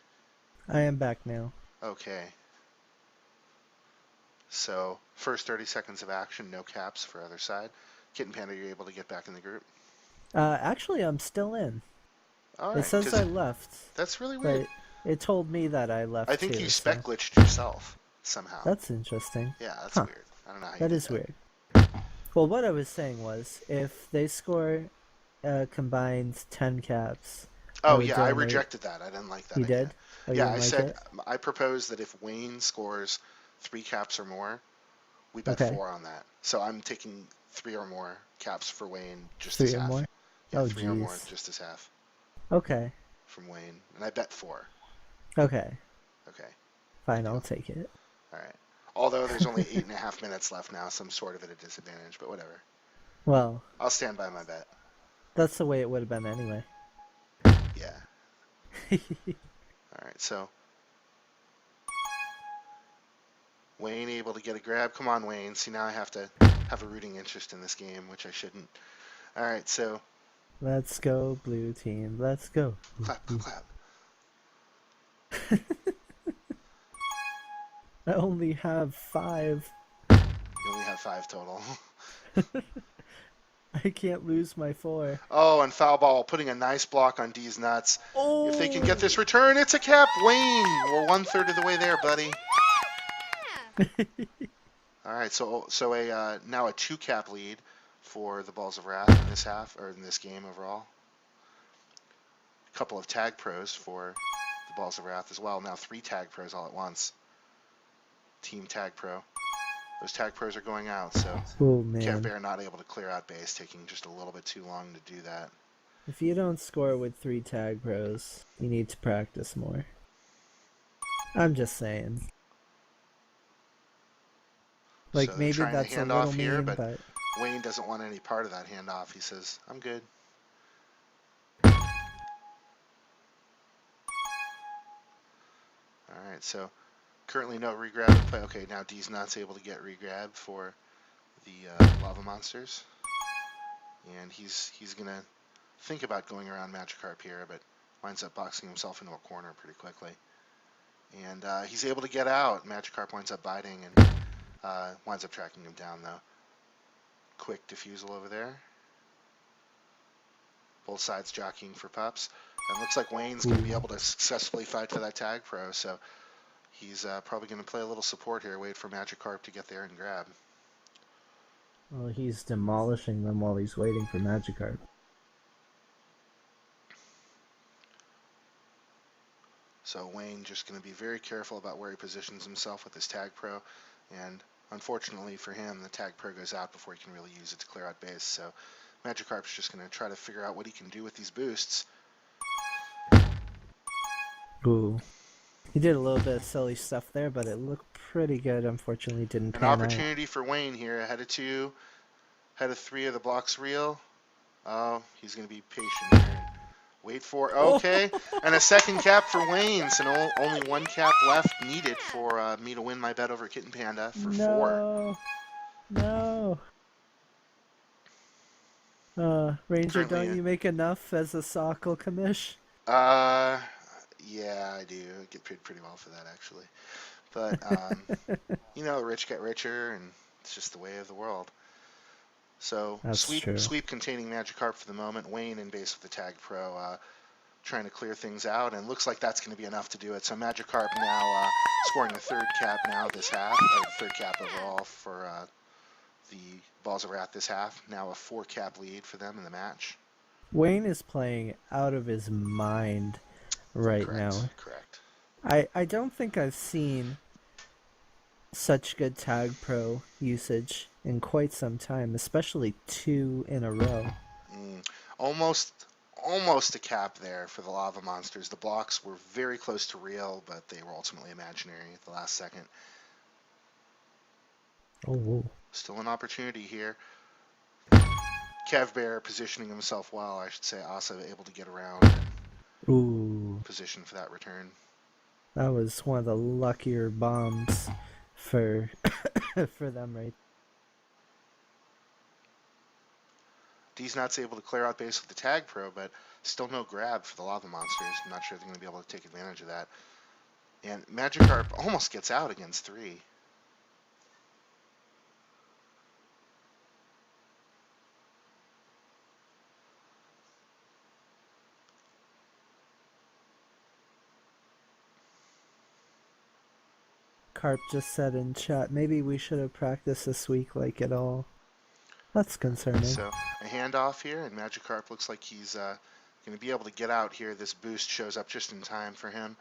I am back now. Okay. So, first 30 seconds of action, no caps for other side. Kitten Panda, you're able to get back in the group? Actually, I'm still in. All It right, says 'cause I left, that's really weird. but it told me that I left I think too. you So spec glitched yourself somehow. that's interesting. Yeah, that's Huh. weird. I don't know how you That did is that. weird. Well, what I was saying was, if they score combined 10 caps, Oh, would yeah, I donate. rejected that. I didn't like that You idea. did? Oh, you Yeah, didn't I like said, it? I proposed that if Wayne scores 3 caps or more, we bet Okay. 4 on that. So I'm taking 3 or more caps for Wayne, just 3 as or half. more? Yeah, Oh, 3 or more, jeez. just as half Okay. from Wayne. And I bet 4. Okay. Okay, Fine, deal. I'll take it. All right. Although there's only 8.5 minutes left now, so I'm sort of at a disadvantage, but whatever. Well, I'll stand by my bet. that's the way it would have been anyway. Yeah. All right, so Wayne able to get a grab. Come on, Wayne. See, now I have to have a rooting interest in this game, which I shouldn't. All right, so Let's go, blue team. Let's go. clap, clap, clap. I only have 5. You only have 5 total. I can't lose my 4. Oh, and foul ball putting a nice block on D's Nuts. Oh! If they can get this return, it's a cap. Wayne, we're 1/3 of the way there, buddy. All right, so a now a 2 cap lead for the Balls of Wrath in this half, or in this game overall. A couple of tag pros for the Balls of Wrath as well. Now 3 tag pros all at once. Team tag pro. Those tag pros are going out, so Oh, Kev man. Bear not able to clear out base, taking just a little bit too long to do that. If you don't score with 3 tag pros, you need to practice more. I'm just saying. Like, So they're maybe trying to that's a hand little off here, mean, but but Wayne doesn't want any part of that handoff. He says, I'm good. All right, so currently no regrab in play. Okay, now D's Nuts able to get regrab for the Lava Monsters. And he's going to think about going around Magikarp here, but winds up boxing himself into a corner pretty quickly. And he's able to get out. Magikarp winds up biting and winds up tracking him down, though. Quick defusal over there. Both sides jockeying for pups. And looks like Wayne's going to be able to successfully fight for that tag pro, so he's probably going to play a little support here, wait for Magikarp to get there and grab. well, he's demolishing them while he's waiting for Magikarp. So Wayne just going to be very careful about where he positions himself with his tag pro, and unfortunately for him, the tag pro goes out before he can really use it to clear out base, so Magikarp's just going to try to figure out what he can do with these boosts. Ooh. He did a little bit of silly stuff there, but it looked pretty good. Unfortunately, didn't An pan out. opportunity for Wayne here, ahead of 2, ahead of 3 of the blocks real. Oh, he's going to be patient here. Wait for, okay, and a second cap for Wayne, so only 1 cap left needed for me to win my bet over Kitten Panda for 4. No. Ranger, Currently, don't you make enough as a Sockle commish? Yeah, I do. I get paid pretty well for that, actually. But, you know, rich get richer, and it's just the way of the world. So, That's true. sweep containing Magikarp for the moment. Wayne in base with the Tag Pro, trying to clear things out, and looks like that's going to be enough to do it. So Magikarp now scoring the 3rd cap now this half, or 3rd cap overall for the Balls of Wrath this half. Now a 4 cap lead for them in the match. Wayne is playing out of his mind right Correct. now. Correct. I don't think I've seen such good Tag Pro usage in quite some time, especially 2 in a row. Almost, almost a cap there for the lava monsters. The blocks were very close to real, but they were ultimately imaginary at the last second. Oh, whoa. Still an opportunity here. Kev Bear positioning himself well, I should say. Asa able to get around and Ooh, position for that return. that was one of the luckier bombs for for them, right? D's Nuts able to clear out base with the Tagpro, but still no grab for the lava monsters. I'm not sure they're going to be able to take advantage of that. And Magikarp almost gets out against 3. Carp just said in chat, maybe we should have practiced this week like it all. That's concerning. So a handoff here, and Magikarp looks like he's going to be able to get out here. This boost shows up just in time for him.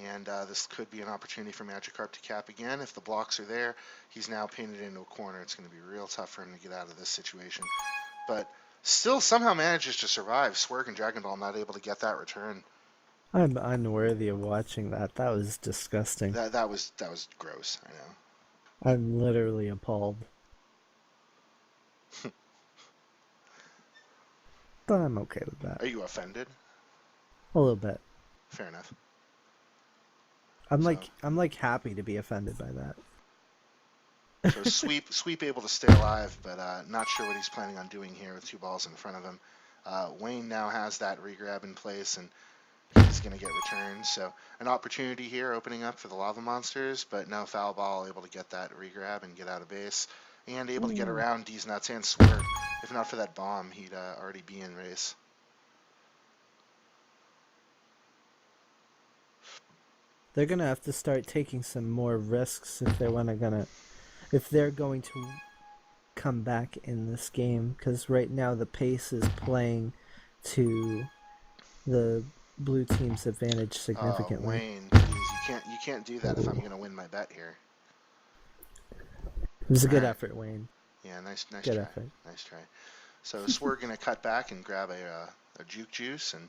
And this could be an opportunity for Magikarp to cap again. If the blocks are there, he's now painted into a corner. It's going to be real tough for him to get out of this situation. But still somehow manages to survive. Swerg and Dragon Ball not able to get that return. I'm unworthy of watching that. That was disgusting. That was gross, I know. I'm literally appalled. But I'm okay with that. Are you offended? A little bit. Fair enough. I'm like happy to be offended by that. So sweep able to stay alive, but not sure what he's planning on doing here with 2 balls in front of him. Wayne now has that regrab in place, and he's going to get returned. So an opportunity here opening up for the lava monsters, but no foul ball able to get that regrab and get out of base, and able to get around D's Nuts and Swerve. If not for that bomb, he'd already be in race. They're gonna have to start taking some more risks if they're going to come back in this game, because right now the pace is playing to the blue team's advantage significantly. Wayne, please, you can't do that if I'm going to win my bet here. It was a good effort, Wayne. Yeah, nice Good try. effort. Nice try. So Swerve going to cut back and grab a Juke Juice, and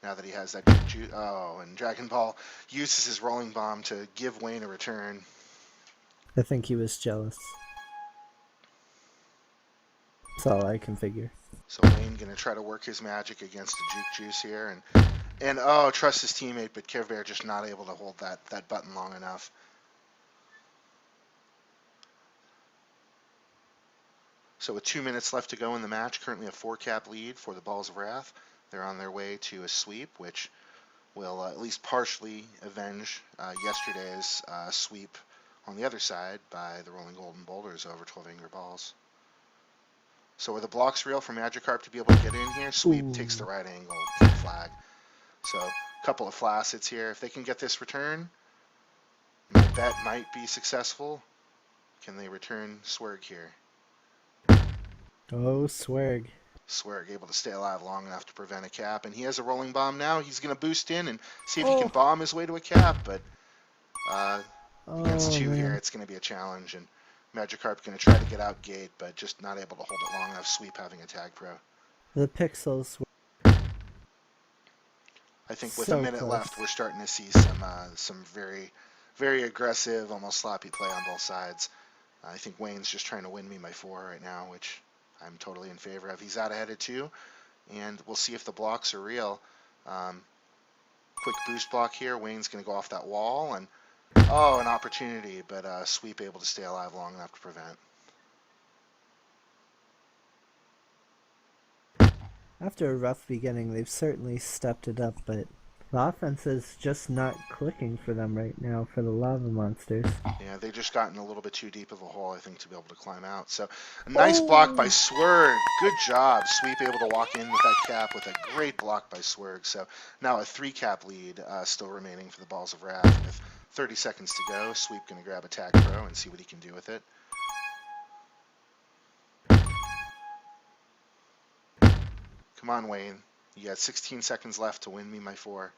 now that he has that Juke Juice, and Dragon Ball uses his Rolling Bomb to give Wayne a return. I think he was jealous. That's all I can figure. So Wayne going to try to work his magic against the Juke Juice here, and trust his teammate, but Care Bear just not able to hold that button long enough. So with 2 minutes left to go in the match, currently a 4-cap lead for the Balls of Wrath. They're on their way to a sweep, which will at least partially avenge yesterday's sweep on the other side by the Rolling Golden Boulders over 12 Angry Balls. So are the blocks real for Magikarp to be able to get in here? Sweep takes the right angle for the flag. So a couple of flaccets here. If they can get this return, my bet might be successful. Can they return Swerg here? Oh, Swerg. Swerg able to stay alive long enough to prevent a cap, and he has a rolling bomb now. He's going to boost in and see if he can bomb his way to a cap, but against 2 here, it's going to be a challenge, and Magikarp going to try to get out gate, but just not able to hold it long enough. Sweep having a Tagpro. The pixels. I think with So a minute close. left, we're starting to see some very, very aggressive, almost sloppy play on both sides. I think Wayne's just trying to win me my 4 right now, which I'm totally in favor of. He's out ahead of 2, and we'll see if the blocks are real. Quick boost block here. Wayne's going to go off that wall, and an opportunity, but Sweep able to stay alive long enough to prevent. After a rough beginning, they've certainly stepped it up, but the offense is just not clicking for them right now for the lava monsters. Yeah, they've just gotten a little bit too deep of a hole, I think, to be able to climb out. So a nice block by Swerg. Good job. Sweep able to walk in with that cap with a great block by Swerg. So now a 3-cap lead still remaining for the Balls of Wrath with 30 seconds to go. Sweep going to grab a Tagpro and see what he can do with it. Come on, Wayne. You got 16 seconds left to win me my 4.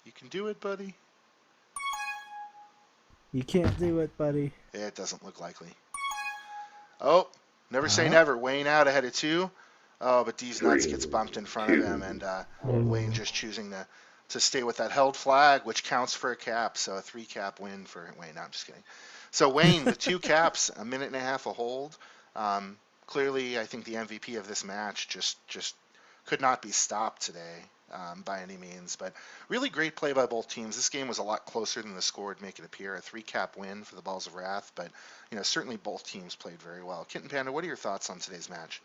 You can do it, buddy. You can't do it, buddy. It doesn't look likely. Oh, never say never. Wayne out ahead of 2. Oh, but D's nuts gets bumped in front of him, and Wayne Ooh. just choosing to stay with that held flag, which counts for a cap. So a 3-cap win for Wayne. No, I'm just kidding. So Wayne with 2 caps, a minute and a half a hold. Um, Clearly, I think the MVP of this match just could not be stopped today by any means. But really great play by both teams. This game was a lot closer than the score would make it appear. A 3-cap win for the Balls of Wrath, but certainly both teams played very well. Kitten Panda, what are your thoughts on today's match?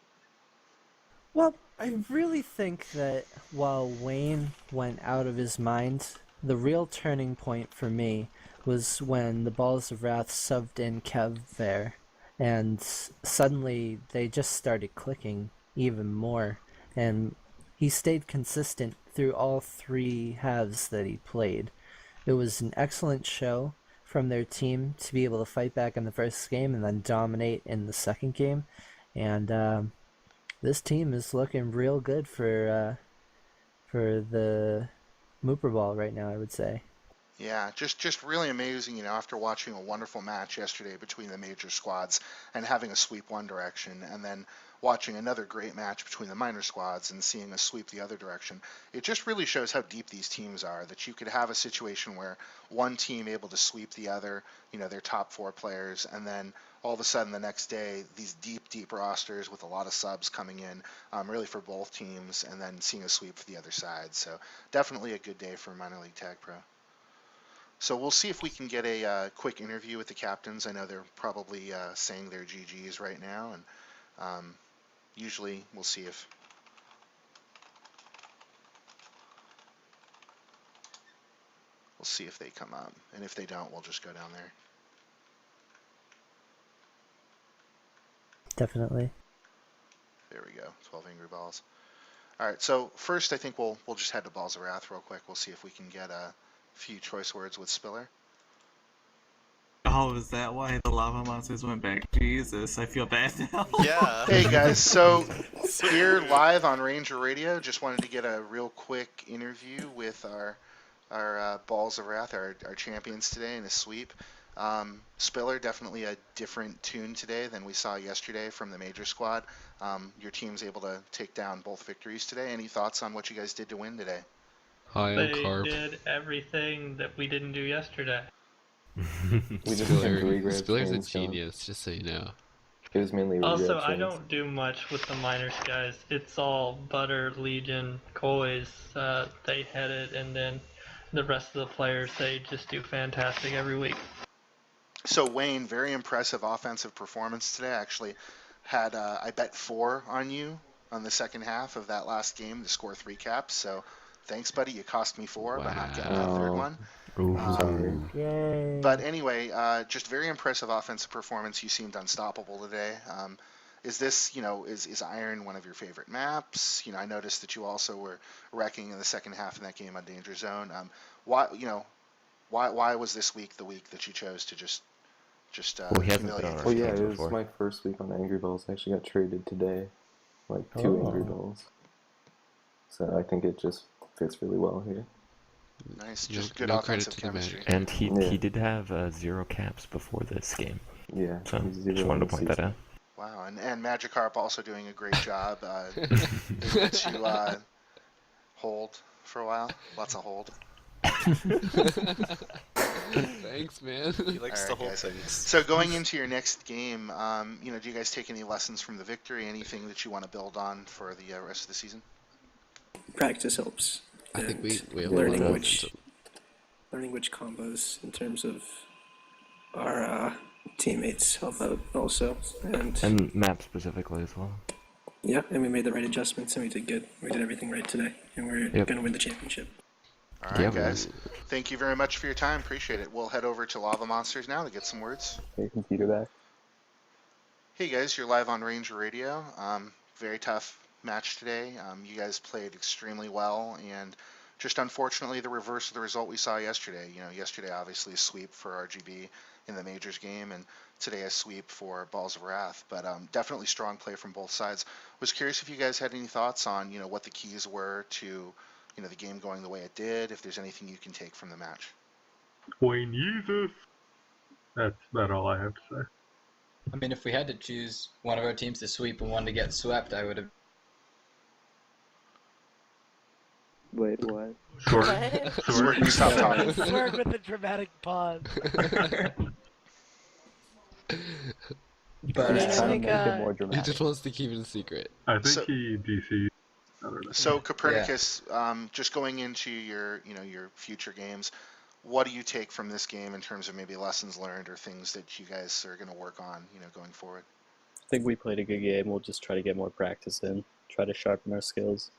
Well, I really think that while Wayne went out of his mind, the real turning point for me was when the Balls of Wrath subbed in Kev there, and suddenly they just started clicking even more, and he stayed consistent through all 3 halves that he played. It was an excellent show from their team to be able to fight back in the first game and then dominate in the second game, and this team is looking real good for the Mooper Ball right now, I would say. Yeah, just really amazing, after watching a wonderful match yesterday between the major squads and having a sweep one direction, and then watching another great match between the minor squads and seeing a sweep the other direction. It just really shows how deep these teams are, that you could have a situation where one team able to sweep the other, their top 4 players, and then all of a sudden the next day, these deep rosters with a lot of subs coming in, really for both teams, and then seeing a sweep for the other side. So definitely a good day for minor league tag pro. So we'll see if we can get a quick interview with the captains. I know they're probably saying their GGs right now, and usually we'll see if they come up, and if they don't, we'll just go down there. Definitely. There we go, 12 angry balls. All right, so first I think we'll just head to Balls of Wrath real quick. We'll see if we can get a few choice words with Spiller. Oh, is that why the lava monsters went back? Jesus, I feel bad now. Yeah. Hey guys, so here live on Ranger Radio, just wanted to get a real quick interview with our Balls of Wrath, our champions today in a sweep. Spiller, definitely a different tune today than we saw yesterday from the major squad. Your team's able to take down both victories today. Any thoughts on what you guys did to win today? Hi, I'm They Carp. did everything that we didn't do yesterday. We just kept regrabs, Spiller's a chains going. genius, just so you know. It was mainly Also, regrab I chains. don't do much with the minors, guys. It's all Butter, Legion, Coys. They head it, and then the rest of the players, they just do fantastic every week. So Wayne, very impressive offensive performance today. Actually had I bet 4 on you on the second half of that last game to score 3 caps. So thanks, buddy. You cost me 4 by not getting that third one. Sorry. Yay. But anyway, just very impressive offensive performance. You seemed unstoppable today. Is this, is Iron one of your favorite maps? I noticed that you also were wrecking in the second half of that game on Danger Zone. Why was this week the week that you chose to just Well, he hasn't been humiliate on the our Well, field? yeah, games it was before. my first week on Angry Balls. I actually got traded today, like 2 Angry Oh. Balls. So I think it just fits really well here. Nice, No- just good no credit offensive to the chemistry. Magic. And he Yeah. did have 0 caps before this game, Yeah, so he's zero just wanted in to the point that season. out. Wow, and Magikarp also doing a great job. Able to hold for a while. Lots of hold. Thanks, man. He likes All to right, hold guys. things. So going into your next game, do you guys take any lessons from the victory? Anything that you want to build on for the rest of the season? Practice helps. I think we And have learning a lot of which learning which combos in terms of our teammates help out also. And map specifically as well. yeah, and we made the right adjustments and we did good. We did everything right today, and we're Yep. gonna win the championship. All right, Yeah, guys. Thank you very much for your time. Appreciate it. We'll head over to Lava Monsters now to get some words. Hey, computer back. Hey guys, you're live on Ranger Radio. Very tough match today. You guys played extremely well, and just unfortunately the reverse of the result we saw yesterday. Yesterday obviously a sweep for RGB in the majors game, and today a sweep for Balls of Wrath. But definitely strong play from both sides. Was curious if you guys had any thoughts on what the keys were to the game going the way it did. If there's anything you can take from the match. Wayne Jesus. That's about all I have to say. I mean, if we had to choose one of our teams to sweep and one to get swept, I would have Wait, what? Sword. What? Sword, you stop talking. Sword with a dramatic pause. But He's I trying think, to make it more He dramatic. just wants to keep it a secret. I think So- he DC'd. I don't know. So Copernicus, just going into your, your future games, what do you take from this game in terms of maybe lessons learned or things that you guys are going to work on, going forward? I think we played a good game. We'll just try to get more practice in, try to sharpen our skills.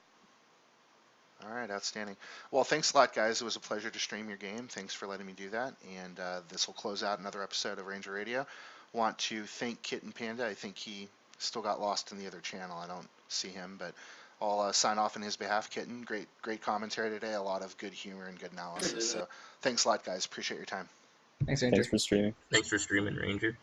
All right, outstanding. Well, thanks a lot, guys. It was a pleasure to stream your game. Thanks for letting me do that. And this will close out another episode of Ranger Radio. Want to thank Kitten Panda. I think he still got lost in the other channel. I don't see him, but I'll sign off on his behalf. Kitten, great commentary today. A lot of good humor and good analysis. So thanks a lot, guys. Appreciate your time. Thanks for streaming. Thanks for streaming, Ranger.